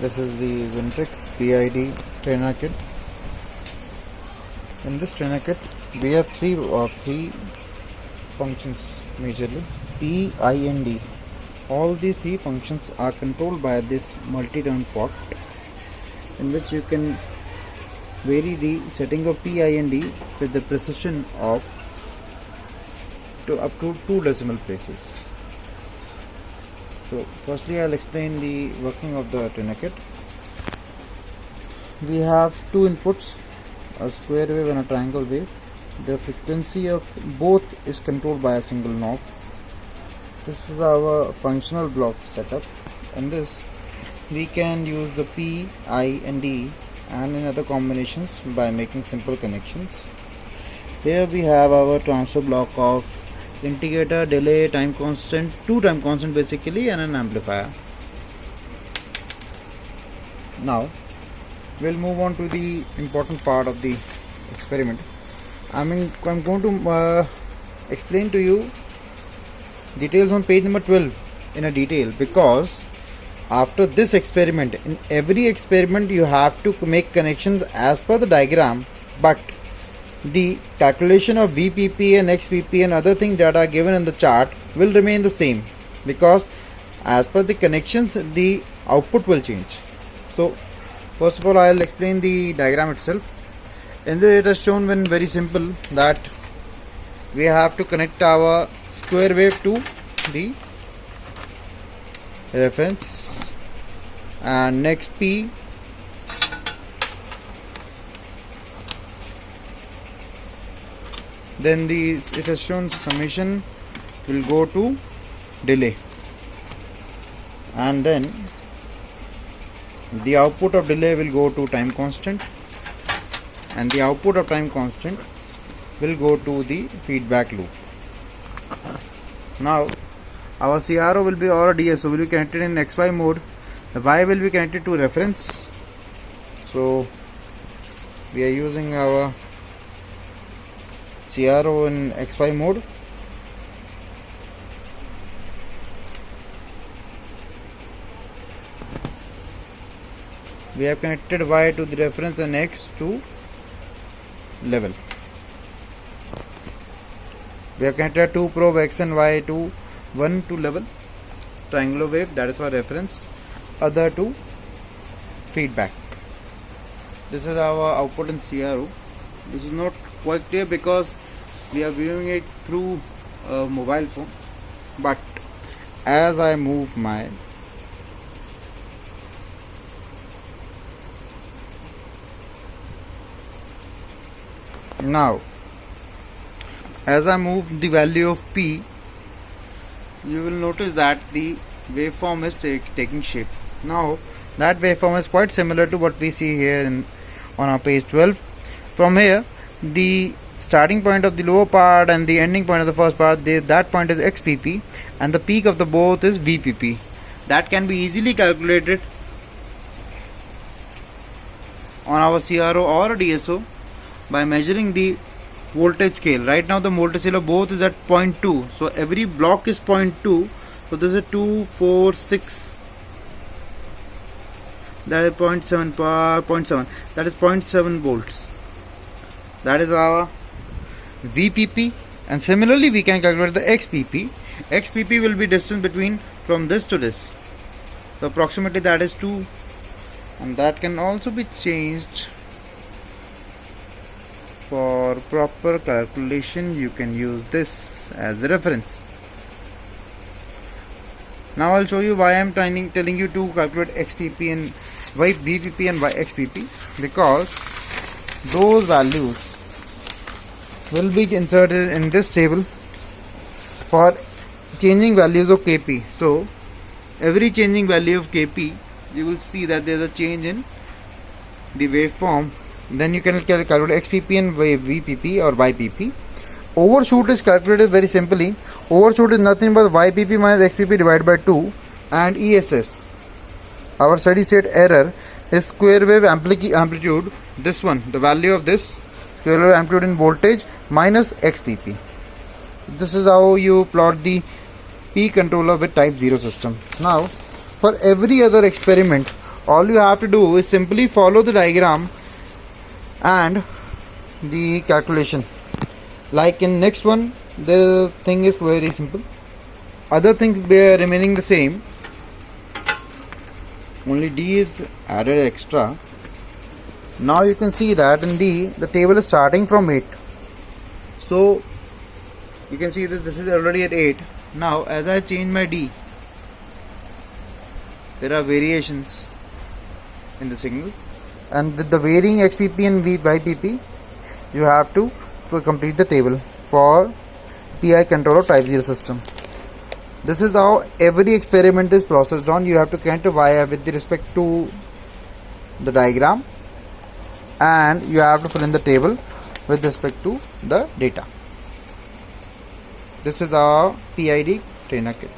This is the Vintrix PID trainer kit. In this trainer kit, we have three functions majorly: P, I, and D. All these three functions are controlled by this multi-turn fork, in which you can vary the setting of P, I, and D with the precision of up to 2 decimal places. So firstly, I'll explain the working of the trainer kit. We have two inputs, a square wave and a triangle wave. The frequency of both is controlled by a single knob. This is our functional block setup. In this, we can use the P, I, and D and in other combinations by making simple connections. Here we have our transfer block of integrator, delay, time constant, two time constant basically, and an amplifier. Now we'll move on to the important part of the experiment. I'm going to explain to you details on page number 12 in a detail, because after this experiment, in every experiment you have to make connections as per the diagram, but the calculation of VPP and XPP and other things that are given in the chart will remain the same, because as per the connections the output will change. So first of all, I will explain the diagram itself. In this, it is shown when very simple that we have to connect our square wave to the reference, and next P, then it has shown summation will go to delay, and then the output of delay will go to time constant, and the output of time constant will go to the feedback loop. Now our CRO will be, or DSO will be connected in XY mode. The Y will be connected to reference. So we are using our CRO in XY mode. We have connected Y to the reference and X to level. We have connected two probe X and Y to one to level, triangular wave, that is for reference, other to feedback. This is our output in CRO. This is not quite clear because we are viewing it through a mobile phone, but as I move my the value of P, you will notice that the waveform is taking shape. Now that waveform is quite similar to what we see here on our page 12. From here, the starting point of the lower part and the ending point of the first part, that point is XPP, and the peak of the both is VPP. That can be easily calculated on our CRO or DSO by measuring the voltage scale. Right now the voltage scale of both is at 0.2, so every block is 0.2. so this is 2, 4, 6, that is 0.7, that is 0.7 volts. That is our VPP, and similarly we can calculate the XPP. XPP will be distance between from this to this, so approximately that is 2, and that can also be changed. For proper calculation, you can use this as a reference. Now I'll show you why I'm telling you to calculate XPP and Y VPP and Y XPP, because those values will be inserted in this table for changing values of KP. So every changing value of KP, you will see that there is a change in the waveform. Then you can calculate XPP and VPP or YPP. Overshoot is calculated very simply. Overshoot is nothing but YPP minus XPP divided by 2, and ESS, our steady state error, is square wave amplitude. This one, the value of this square wave amplitude in voltage minus XPP. This is how you plot the P controller with type 0 system. Now for every other experiment all you have to do is simply follow the diagram and the calculation. Like in next one, the thing is very simple. Other things remaining the same. Only D is added extra. Now you can see that in D the table is starting from 8. So you can see that this is already at 8. Now as I change my D, there are variations in the signal, and with the varying XPP and YPP you have to complete the table for PI controller type 0 system. This is how every experiment is processed on. You have to count Y with respect to the diagram, and you have to fill in the table with respect to the data. This is our PID trainer kit.